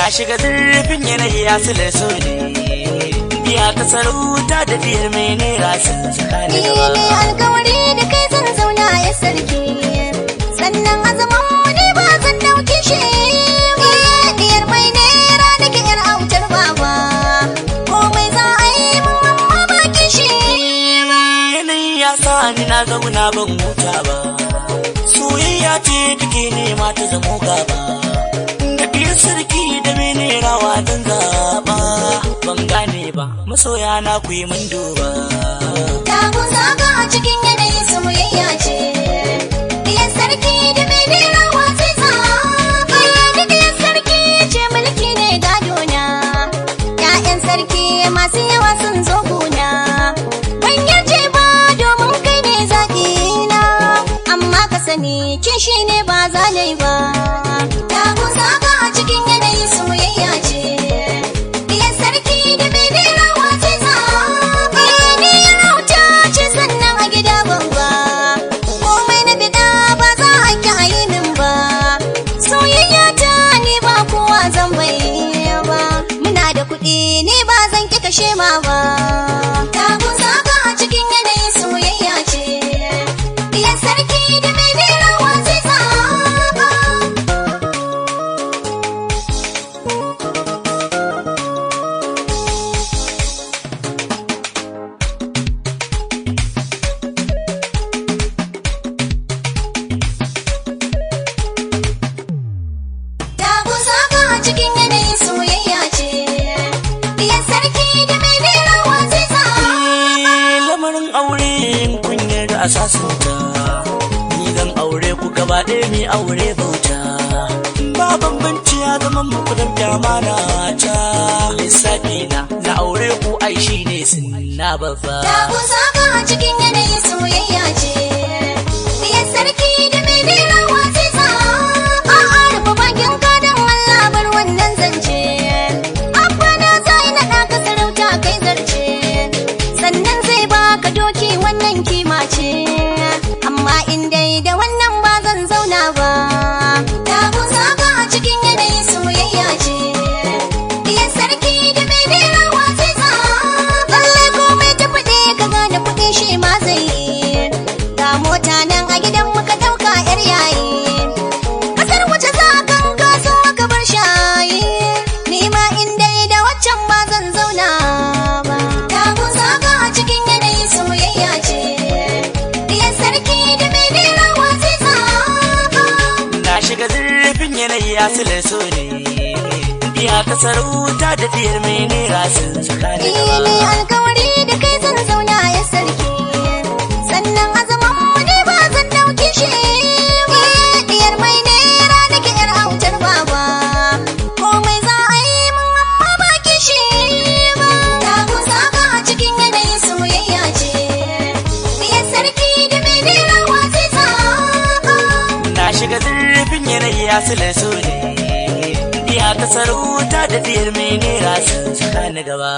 Na shiga zurfin yanayi ya sule so ne, biya ta sarauta da biyar mai naira sun tsakani gaba. Ni alkawari da kai zan zauna ya sarki, sannan azaman wani ba zan dauki shi. Diyar mai naira nake yar autar baba, komai za a yi mun amma baki shi. Yanayi ya sa ni na zauna ban huta ba, soyayya ce take nema ta zamo gaba. Da biyar sarki da mai naira wa zan zaɓa, ban gane ba masoya na ku yi mun duba. Ta kun zaga a cikin yanayi soyayya ce, diyar sarki da mai naira wa zai zaɓa. Diyar sarki ce mulki ne gadona, 'ya'yan sarki masu yawa sun zo gona. Ban yarje ba domin kai ne zaɓina, amma ka sani kishi ne ba zalai ba. Ta kun zaga a cikin yanayi soyayya ce, diyar sarki da mai naira wa zai zaɓa. Ni rauta ce sannan a gida babba, komai na bida ba za a ki a yi min ba. Soyayya ta ni ba kowa zan bayyana ba, muna da kuɗi ni ba zan ki kashe ma ba. Ta kun zaga a cikin yanayi soyayya ce, diyar sarki da mai naira wa zai zaɓa. Ta kun zaga a cikin yanayi soyayya ce, diyar sarki da mai naira wa zai zaɓa. Lamarin aure in kun yarda a sasanta, ni zan aure ku gaba ɗaya mi aure bauta. Ba bambanci ya zama muku dan kyamana ta, lissafi na aure ku ai shi ne sunna babba. Ta kun zaga a cikin yanayi soyayya ce, diyar sarki da mai naira wa zai zaɓa. A'a rufe bakin gadon Allah bar wannan zance, abba na zai naɗa ka sarauta kai zarce, sannan zai baka doki wannan kima ce, amma in dai da wannan ba zan zauna ba. Ta kun zaga a cikin yanayi soyayya ce, diyar sarki da mai naira wa zai zaɓa. Lallai komai ta faɗe ka gane kuɗi shi ma zai yi, ga mota nan a gidan muka ɗauka 'yar yayi, kasar waje za kan kaso ka bar shayi, ni ma in dai da waccan ba zan zauna ba. Ta kun zaga a cikin yanayi soyayya ce, diyar sarki da mai naira wa zai zaɓa. Na shiga zurfin yanayi ya sule so ne, biya ta sarauta da biyar mai naira sun tsakani gaba. Ni alkawari da kai zan zauna ya sarki, sannan azaman wani ba zan dauki shi. Diyar mai naira nake yar autar baba, komai za a yi mun amma baki shi ba. Ta kun zaga a cikin yanayi soyayya ce, diyar sarki da mai naira wa zai zaɓa. Na shiga zurfin yanayi ya sule so ne, biya ta sarauta da biyar mai naira sun tsakani gaba.